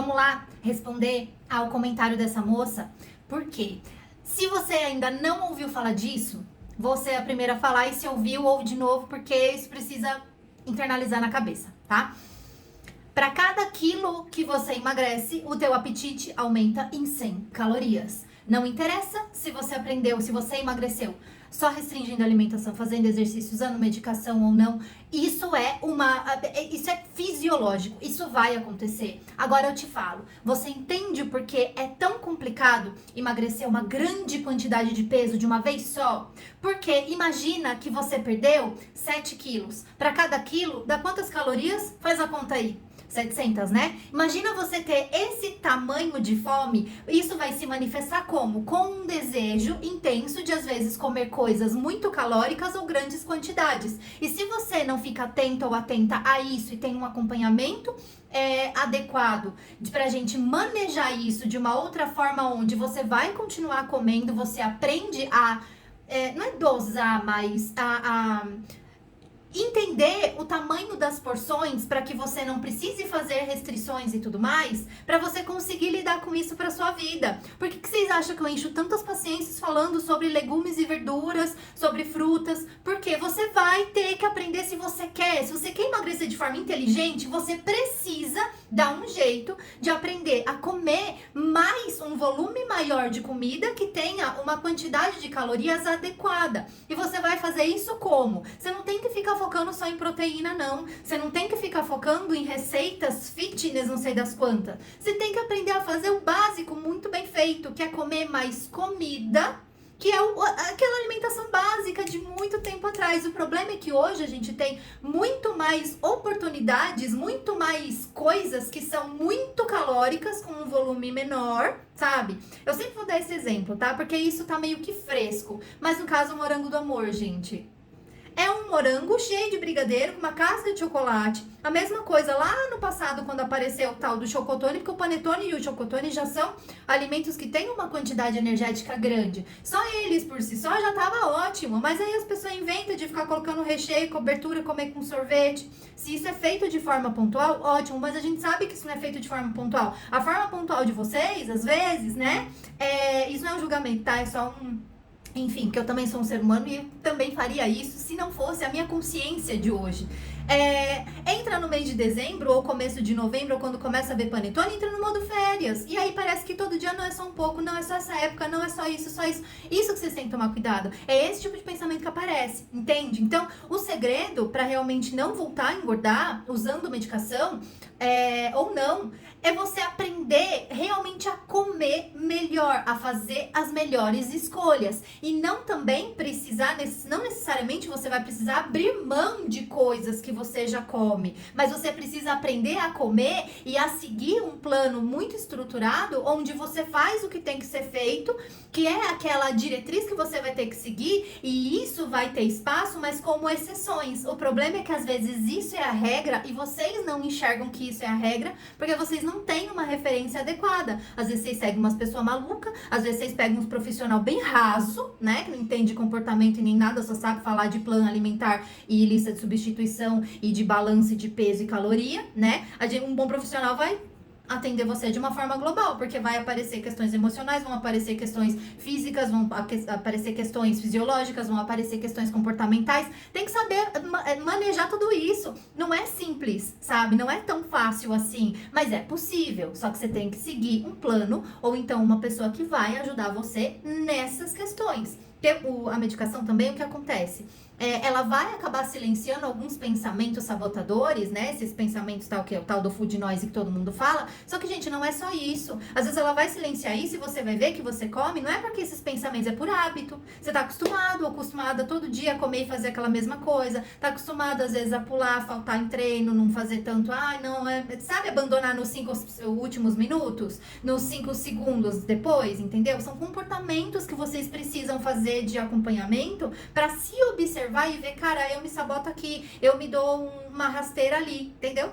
Vamos lá responder ao comentário dessa moça? Por quê? Se você ainda não ouviu falar disso, você é a primeira a falar, e se ouviu, ouve de novo, porque isso precisa internalizar na cabeça, tá? Para cada quilo que você emagrece, o teu apetite aumenta em 100 calorias. Não interessa se você aprendeu, se você emagreceu só restringindo a alimentação, fazendo exercício, usando medicação ou não. Isso é fisiológico, isso vai acontecer. Agora eu te falo, você entende por que é tão complicado emagrecer uma grande quantidade de peso de uma vez só? Porque imagina que você perdeu 7 quilos. Para cada quilo, dá quantas calorias? Faz a conta aí. 700, né? Imagina você ter esse tamanho de fome. Isso vai se manifestar como? Com um desejo intenso de, às vezes, comer coisas muito calóricas ou grandes quantidades. E se você não fica atento ou atenta a isso e tem um acompanhamento adequado pra gente manejar isso de uma outra forma, onde você vai continuar comendo, você aprende a não é dosar, mas a entender o tamanho das porções para que você não precise fazer restrições e tudo mais, para você conseguir lidar com isso para sua vida. Por que vocês acham que eu encho tantas paciências falando sobre legumes e verduras, sobre frutas? Porque você vai ter que aprender se você quer. Se você quer emagrecer de forma inteligente, você precisa dar um jeito de aprender a comer mais um volume maior de comida que tenha uma quantidade de calorias adequada. E você vai fazer isso como? Você não tem que ficar focando só em proteína, não. Você não tem que ficar focando em receitas fitness, não sei das quantas. Você tem que aprender a fazer o básico muito bem feito, que é comer mais comida, que é aquela alimentação básica de muito tempo atrás. O problema é que hoje a gente tem muito mais oportunidades, muito mais coisas que são muito calóricas, com um volume menor, sabe? Eu sempre vou dar esse exemplo, tá? Porque isso tá meio que fresco. Mas no caso, o morango do amor, gente. É um morango cheio de brigadeiro, com uma casca de chocolate. A mesma coisa lá no passado, quando apareceu o tal do chocotone, porque o panetone e o chocotone já são alimentos que têm uma quantidade energética grande. Só eles por si só já tava ótimo, mas aí as pessoas inventam de ficar colocando recheio, cobertura, comer com sorvete. Se isso é feito de forma pontual, ótimo, mas a gente sabe que isso não é feito de forma pontual. A forma pontual de vocês, às vezes, né, isso não é um julgamento, tá? É só enfim, que eu também sou um ser humano e também faria isso se não fosse a minha consciência de hoje. Entra no mês de dezembro ou começo de novembro, ou quando começa a ver panetone, entra no modo férias. E aí parece que todo dia não é só um pouco, não é só essa época, não é só isso, só isso. Isso que vocês têm que tomar cuidado. É esse tipo de pensamento que aparece, entende? Então, o segredo para realmente não voltar a engordar usando medicação, ou não, é você aprender realmente a comer melhor, a fazer as melhores escolhas. E não também precisar, não necessariamente você vai precisar abrir mão de coisas que você já come, mas você precisa aprender a comer e a seguir um plano muito estruturado, onde você faz o que tem que ser feito, que é aquela diretriz que você vai ter que seguir, e isso vai ter espaço, mas como exceções. O problema é que às vezes isso é a regra e vocês não enxergam que isso é a regra, porque vocês não têm uma referência adequada. Às vezes vocês seguem umas pessoas malucas, às vezes vocês pegam uns profissional bem raso, né, que não entende comportamento e nem nada, só sabe falar de plano alimentar e lista de substituição e de balanço de peso e caloria, né? Um bom profissional vai atender você de uma forma global, porque vai aparecer questões emocionais, vão aparecer questões físicas, vão aparecer questões fisiológicas, vão aparecer questões comportamentais. Tem que saber manejar tudo isso. Não é simples, sabe? Não é tão fácil assim, mas é possível. Só que você tem que seguir um plano, ou então uma pessoa que vai ajudar você nessas questões. Porque a medicação também, o que acontece? Ela vai acabar silenciando alguns pensamentos sabotadores, né? Esses pensamentos o tal do food noise que todo mundo fala. Só que, gente, não é só isso. Às vezes ela vai silenciar isso e você vai ver que você come, não é porque esses pensamentos, é por hábito. Você tá acostumado ou acostumada todo dia a comer e fazer aquela mesma coisa. Tá acostumado, às vezes, a pular, faltar em treino, não fazer tanto. Sabe, abandonar nos 5 últimos minutos? Nos 5 segundos depois, entendeu? São comportamentos que vocês precisam fazer de acompanhamento para se observar e ver, cara, eu me saboto aqui, eu me dou uma rasteira ali, entendeu?